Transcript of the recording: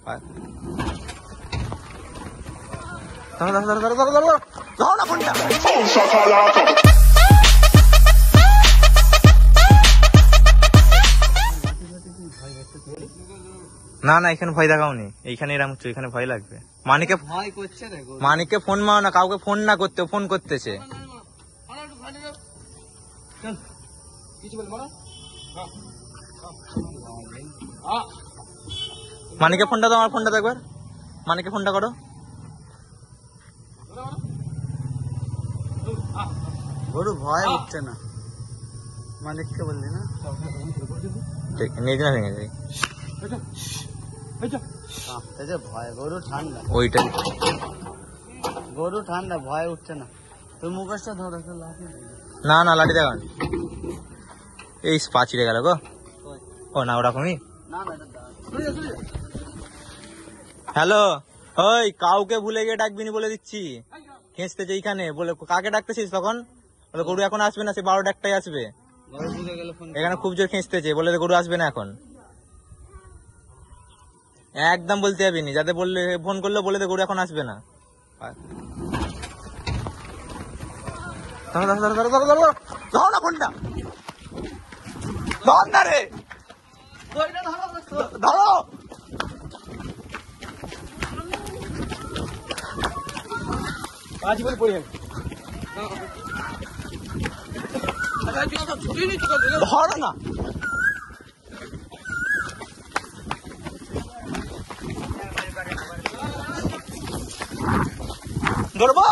না না এখানে ভয় দেখাওনি, এইখানে এরকম হচ্ছে, এখানে ভয় লাগবে। মানিককে ভয় করছে, মানিককে ফোন মারো না, কাউকে ফোন না করতে, ফোন করতেছে। মানিককে ফোনটা দাও, আমার ফোনটা দাও একবার, মানিককে ফোনটা করো। গরু ভয় উঠছে না, মালিককে বললি না, ঠিক নিয়ে না ভেঙে যাই। ভয় গরু ঠান্ডা, ওইটাই গরু ঠান্ডা, ভয় উঠছে না। তুই মুখোশটা ধরে না না লাঠি দেখান, এই পা ছিঁড়ে গেল গো। ও না ওরকমই। হ্যালো, ওই কাউকে ভুলে গিয়ে ডাকবি নি বলে দিচ্ছি, খেঁচতেছে এইখানে। বলে কাকে ডাকতেছিস তখন? বলে গরু এখন আসবে না, সে 12টা 1টায় আসবে। এখানে খুব জোর খেঁচতেছে, বলে গরু আসবে না এখন। একদম বলতে যাবি নি, যাতে বললে ফোন করলে বলে দে গরু এখন আসবে না। ধরো না ফোনটা, ধর না রে, ধরো। ধরো না, ধরবো।